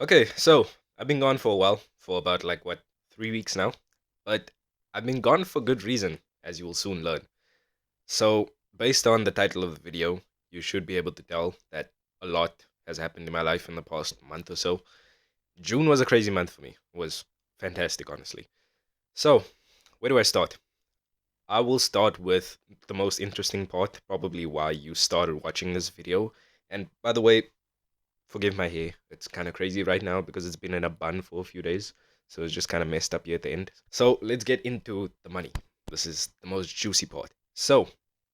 Okay, so I've been gone for a while, for about 3 weeks now, but I've been gone for good reason, as you will soon learn. So, based on the title of the video, you should be able to tell that a lot has happened in my life in the past month or so. June was a crazy month for me. It was fantastic, honestly. So, where do I start? I will start with the most interesting part, probably why you started watching this video. And by the way, forgive my hair. It's kind of crazy right now because it's been in a bun for a few days. So it's just kind of messed up here at the end. So let's get into the money. This is the most juicy part. So,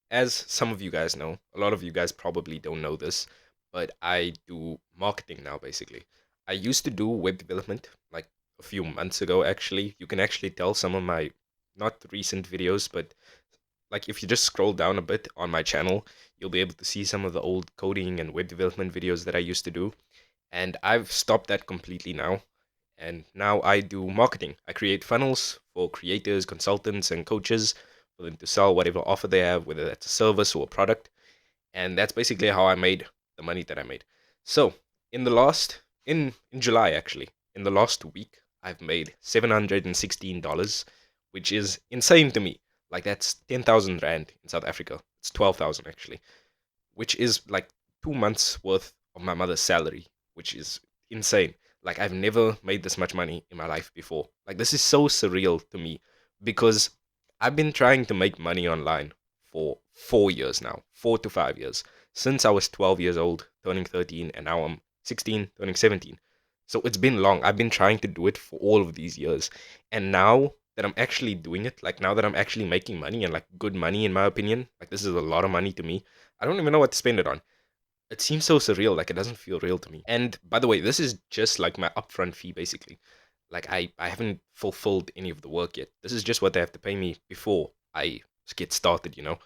as some of you guys know, a lot of you guys probably don't know this, but I do marketing now basically. I used to do web development like a few months ago actually. You can actually tell some of my not recent videos, but like if you just scroll down a bit on my channel, you'll be able to see some of the old coding and web development videos that I used to do. And I've stopped that completely now. And now I do marketing. I create funnels for creators, consultants, and coaches for them to sell whatever offer they have, whether that's a service or a product. And that's basically how I made the money that I made. So in the last in July actually, in the last week, I've made $716, which is insane to me. Like that's 10,000 rand in South Africa. It's 12,000 actually, which is like 2 months worth of my mother's salary, which is insane. Like I've never made this much money in my life before. Like this is so surreal to me because I've been trying to make money online for 4 years now, 4 to 5 years, since I was 12 years old, turning 13, and now I'm 16, turning 17. So it's been long. I've been trying to do it for all of these years. And now that I'm actually doing it, like now that I'm actually making money and like good money in my opinion, like this is a lot of money to me. I don't even know what to spend it on. It seems so surreal, like it doesn't feel real to me. And by the way, this is just like my upfront fee basically. Like I haven't fulfilled any of the work yet. This is just what they have to pay me before I get started, you know?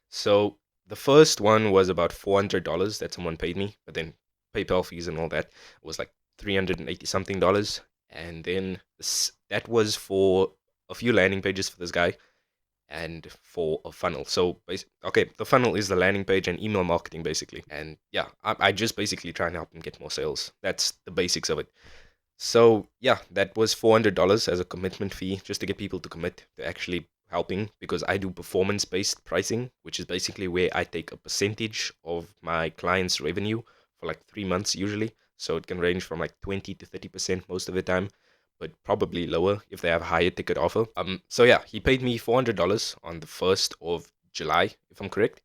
So the first one was about $400 that someone paid me, but then PayPal fees and all that was like 380 something dollars. And then that was for a few landing pages for this guy and for a funnel. So, okay, the funnel is the landing page and email marketing basically. And yeah, I just basically try and help them get more sales. That's the basics of it. So yeah, that was $400 as a commitment fee just to get people to commit to actually helping because I do performance based pricing, which is basically where I take a percentage of my client's revenue for like 3 months usually. So it can range from like 20 to 30% most of the time, but probably lower if they have a higher ticket offer. So yeah, he paid me $400 on the 1st of July, if I'm correct.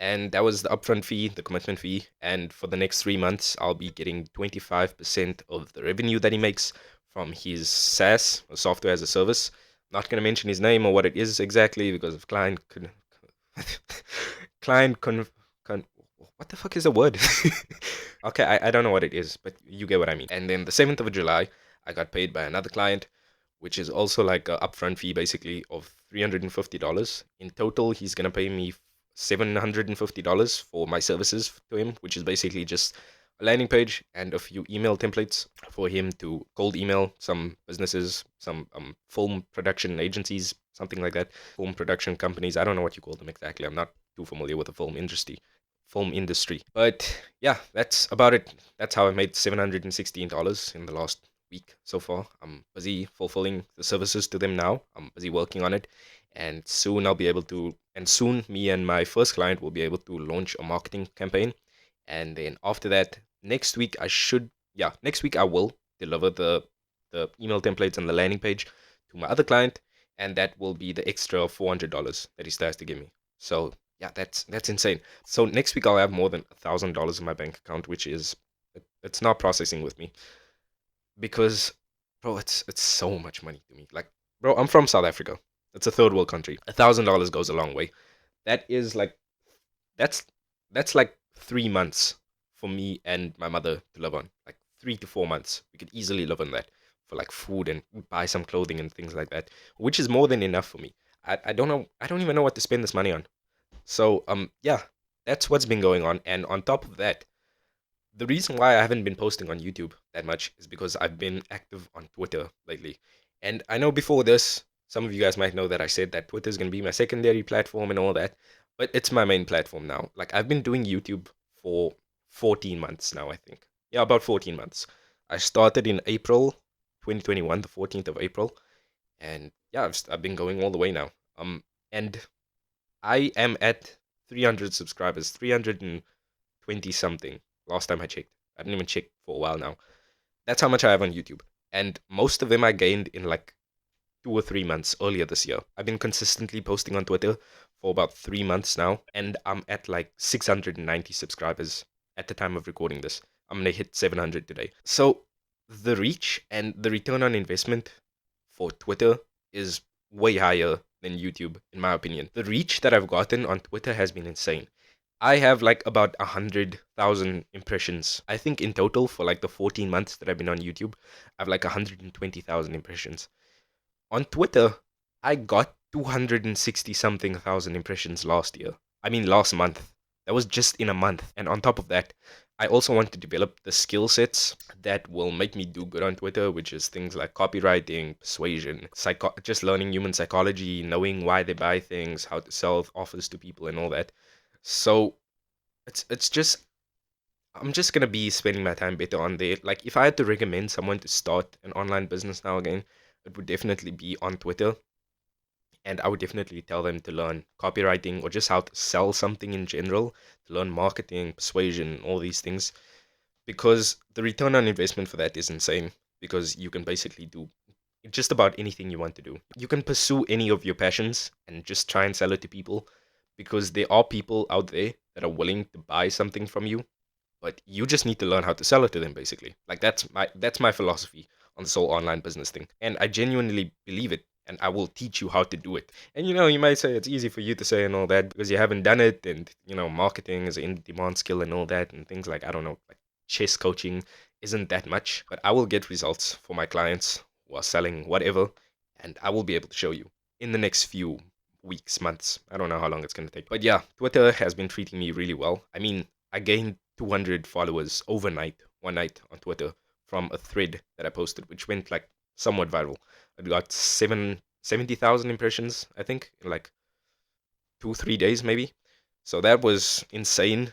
And that was the upfront fee, the commitment fee. And for the next 3 months, I'll be getting 25% of the revenue that he makes from his SaaS, or software as a service. Not going to mention his name or what it is exactly because of client what the fuck is the word? Okay, I don't know what it is, but you get what I mean. And then the 7th of July, I got paid by another client, which is also like a upfront fee basically of $350. In total, he's gonna pay me $750 for my services to him, which is basically just a landing page and a few email templates for him to cold email some businesses, some film production agencies, something like that, film production companies. I don't know what you call them exactly. I'm not too familiar with the film industry. But yeah, that's about it. That's how I made $716 in the last week so far. I'm busy fulfilling the services to them now. I'm busy working on it. And soon I'll be able to, and soon me and my first client will be able to launch a marketing campaign. And then after that, next week next week I will deliver the email templates and the landing page to my other client, and that will be the extra $400 that he still has to give me. So yeah, that's insane. So next week I'll have more than $1,000 in my bank account, which is it's not processing with me because, bro, it's so much money to me. Like, bro, I'm from South Africa. It's a third world country. $1,000 goes a long way. That is like that's that's like 3 months for me and my mother to live on. Like 3 to 4 months, we could easily live on that for like food and buy some clothing and things like that, which is more than enough for me. I don't know. I don't even know what to spend this money on. So yeah, that's what's been going on. And on top of that, the reason why I haven't been posting on YouTube that much is because I've been active on Twitter lately. And I know before this, some of you guys might know that I said that Twitter is going to be my secondary platform and all that, but it's my main platform now. Like I've been doing YouTube for 14 months now, I think. Yeah, about 14 months. I started in April 2021, the 14th of April, and yeah, I've been going all the way now. And I am at 300 subscribers, 320 something. Last time I checked, I didn't even check for a while now. That's how much I have on YouTube, and most of them I gained in like 2 or 3 months earlier this year. I've been consistently posting on Twitter for about 3 months now, and I'm at like 690 subscribers at the time of recording this. I'm gonna hit 700 today. So the reach and the return on investment for Twitter is way higher than YouTube, in my opinion. The reach that I've gotten on Twitter has been insane. I have like about 100,000 impressions. I think in total for like the 14 months that I've been on YouTube, I have like 120,000 impressions. On Twitter, I got 260 something thousand impressions last year. I mean, last month. That was just in a month. And on top of that, I also want to develop the skill sets that will make me do good on Twitter, which is things like copywriting, persuasion, just learning human psychology, knowing why they buy things, how to sell offers to people, and all that. So it's just I'm just gonna be spending my time better on there. Like if I had to recommend someone to start an online business now again, it would definitely be on Twitter. And I would definitely tell them to learn copywriting or just how to sell something in general, to learn marketing, persuasion, all these things. Because the return on investment for that is insane. Because you can basically do just about anything you want to do. You can pursue any of your passions and just try and sell it to people. Because there are people out there that are willing to buy something from you, but you just need to learn how to sell it to them basically. Like that's my philosophy on this whole online business thing, and I genuinely believe it, and I will teach you how to do it. And you might say it's easy for you to say and all that because you haven't done it, and marketing is an in-demand skill and all that, and things like, I don't know, like chess coaching isn't that much, but I will get results for my clients who are selling whatever, and I will be able to show you in the next few weeks, months. I don't know how long it's going to take. But yeah, Twitter has been treating me really well. I mean, I gained 200 followers overnight, one night on Twitter from a thread that I posted, which went like somewhat viral. I got 70,000 impressions, I think, in like 2, 3 days maybe. So that was insane.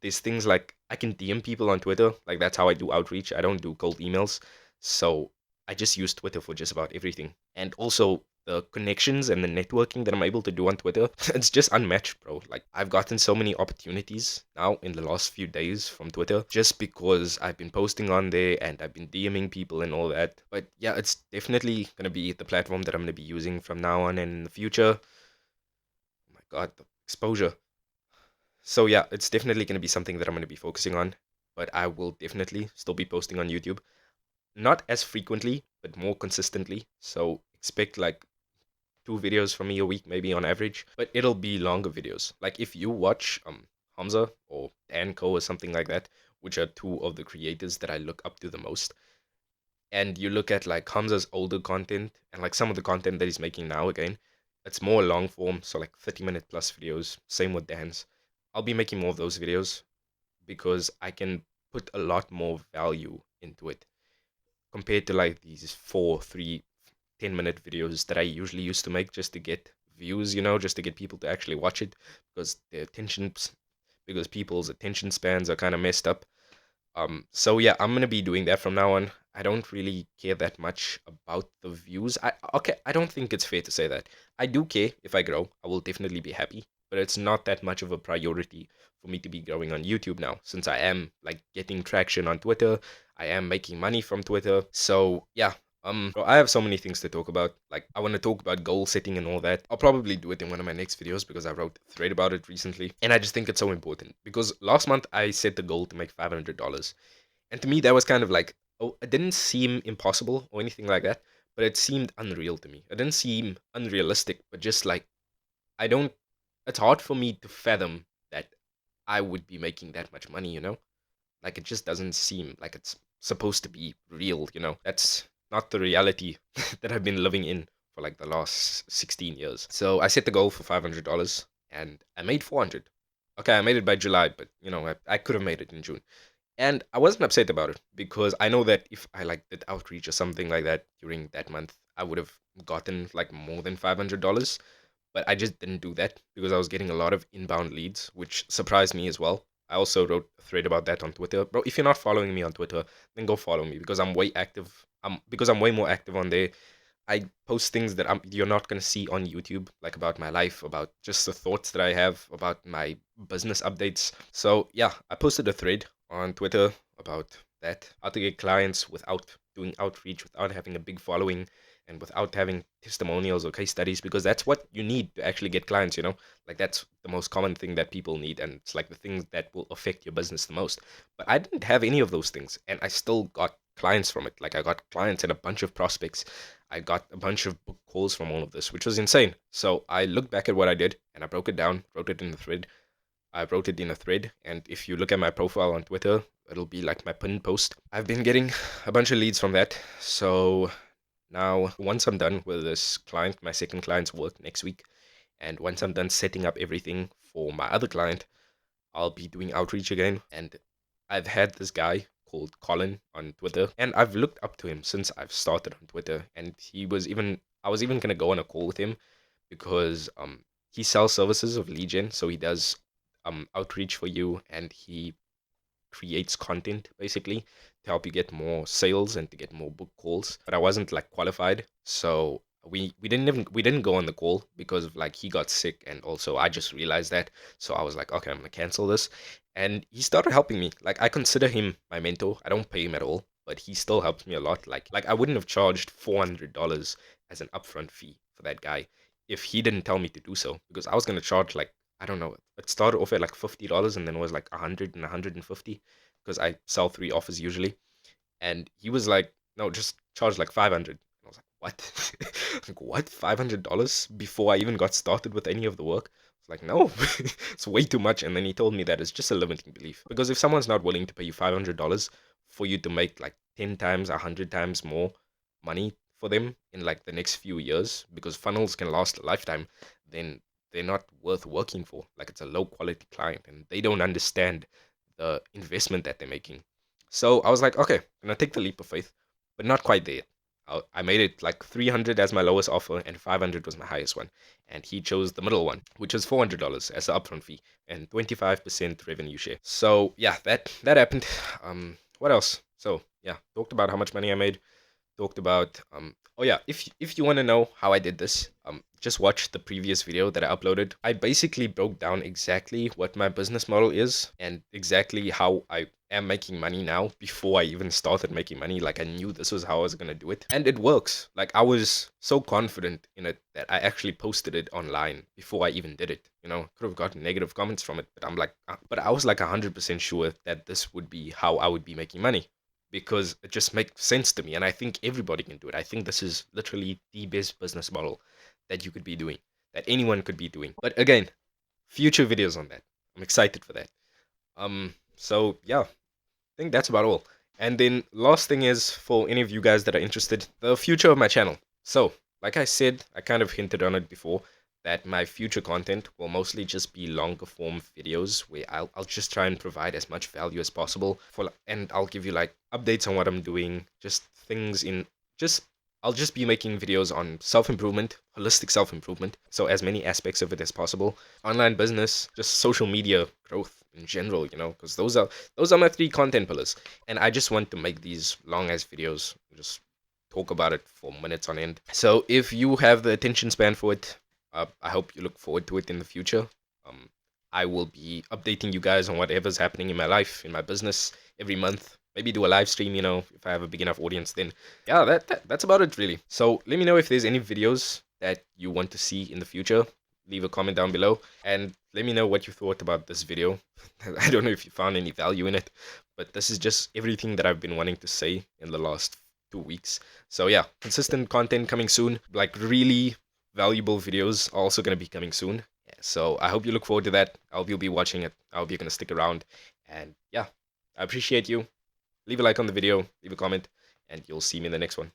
There's things like I can DM people on Twitter. Like that's how I do outreach. I don't do cold emails. So I just use Twitter for just about everything. And also the connections and the networking that I'm able to do on Twitter, it's just unmatched, bro. Like I've gotten so many opportunities now in the last few days from Twitter just because I've been posting on there and I've been DMing people and all that. But yeah, it's definitely gonna be the platform that I'm gonna be using from now on and in the future. Oh my god, the exposure. So yeah, it's definitely going to be something that I'm going to be focusing on, but I will definitely still be posting on YouTube. Not as frequently, but more consistently. So expect like 2 videos from me a week, maybe on average, but it'll be longer videos. Like if you watch Hamza or Danco or something like that, which are two of the creators that I look up to the most, and you look at like Hamza's older content and like some of the content that he's making now again, it's more long form, so like 30-minute plus videos. Same with Dan's. I'll be making more of those videos because I can put a lot more value into it compared to like these 4, 3, 10-minute videos that I usually used to make just to get views, just to get people to actually watch it because because people's attention spans are kind of messed up. So yeah, I'm gonna be doing that from now on. I don't really care that much about the views. I don't think it's fair to say that. I do care if I grow. I will definitely be happy, but it's not that much of a priority for me to be growing on YouTube now, since I am like getting traction on Twitter. I am making money from Twitter. So yeah, bro, I have so many things to talk about. Like, I want to talk about goal setting and all that. I'll probably do it in one of my next videos because I wrote a thread about it recently. And I just think it's so important because last month I set the goal to make $500. And to me, that was kind of like, oh, it didn't seem impossible or anything like that, but it seemed unreal to me. It didn't seem unrealistic, but just like, I don't, it's hard for me to fathom that I would be making that much money. Like, it just doesn't seem like it's supposed to be real. That's not the reality that I've been living in for like the last 16 years. So I set the goal for $500 and I made 400. Okay, I made it by July, but I could have made it in June. And I wasn't upset about it because I know that if I like did outreach or something like that during that month, I would have gotten like more than $500. But I just didn't do that because I was getting a lot of inbound leads, which surprised me as well. I also wrote a thread about that on Twitter. Bro, if you're not following me on Twitter, then go follow me because I'm way active. Because I'm way more active on there. I post things that you're not going to see on YouTube, like about my life, about just the thoughts that I have, about my business updates. So, yeah, I posted a thread on Twitter about that, how to get clients without doing outreach, without having a big following, and without having testimonials or case studies, because that's what you need to actually get clients, you know? Like, that's the most common thing that people need, and it's like the things that will affect your business the most. But I didn't have any of those things, and I still got clients from it. Like, I got clients and a bunch of prospects. I got a bunch of book calls from all of this, which was insane. So I looked back at what I did and I broke it down, wrote it in the thread. I wrote it in a thread, and if you look at my profile on Twitter, it'll be like my pinned post. I've been getting a bunch of leads from that. So now, once I'm done with this client, my second client's work next week, and once I'm done setting up everything for my other client, I'll be doing outreach again. And I've had this guy called Colin on Twitter, and I've looked up to him since I've started on Twitter. And I was even gonna go on a call with him because he sells services of lead gen, so he does outreach for you, and he creates content basically to help you get more sales and to get more book calls. But I wasn't like qualified, so we didn't go on the call because of like he got sick, and also I just realized that. So I was like, okay, I'm gonna cancel this. And he started helping me. Like, I consider him my mentor. I don't pay him at all, but he still helps me a lot. Like I wouldn't have charged $400 as an upfront fee for that guy if he didn't tell me to do so, because I was gonna charge like, I don't know. It started off at like $50 and then it was like 100 and 150 because I sell 3 offers usually. And he was like, no, just charge like 500. And I was like, what? Like, what? $500 before I even got started with any of the work? It's like, no, it's way too much. And then he told me that it's just a limiting belief. Because if someone's not willing to pay you $500 for you to make like 10 times, 100 times more money for them in like the next few years, because funnels can last a lifetime, then they're not worth working for. Like, it's a low quality client and they don't understand the investment that they're making. So I was like, okay, I'm gonna take the leap of faith, but not quite there yet. I made it like 300 as my lowest offer and 500 was my highest one. And he chose the middle one, which was $400 as the upfront fee and 25% revenue share. So yeah, that happened. What else? So yeah, talked about how much money I made. Talked about oh yeah, if you want to know how I did this, just watch the previous video that I uploaded. I basically broke down exactly what my business model is and exactly how I am making money now before I even started making money. Like, I knew this was how I was gonna do it, and it works. Like, I was so confident in it that I actually posted it online before I even did it. You know, could have gotten negative comments from it, but but I was like 100% sure that this would be how I would be making money, because it just makes sense to me, and I think everybody can do it. I think this is literally the best business model that you could be doing, that anyone could be doing. But again, future videos on that. I'm excited for that. So yeah, I think that's about all. And then last thing is, for any of you guys that are interested, the future of my channel. So, like I said, I kind of hinted on it before, that my future content will mostly just be longer form videos where I'll just try and provide as much value as possible and I'll give you like updates on what I'm doing, just things in just I'll just be making videos on self-improvement, holistic self-improvement, so as many aspects of it as possible, online business, just social media growth in general, you know, because those are my 3 content pillars, and I just want to make these long ass videos, just talk about it for minutes on end. So if you have the attention span for it, I hope you look forward to it in the future. Um, I will be updating you guys on whatever's happening in my life, in my business, every month. Maybe do a live stream, you know, if I have a big enough audience. Then yeah, that's about it really. So let me know if there's any videos that you want to see in the future. Leave a comment down below and let me know what you thought about this video. I don't know if you found any value in it, but this is just everything that I've been wanting to say in the last 2 weeks. So yeah, consistent content coming soon, like really valuable videos are also going to be coming soon. Yeah, so I hope you look forward to that. I hope you'll be watching it. I hope you're going to stick around. And yeah, I appreciate you. Leave a like on the video, leave a comment, and you'll see me in the next one.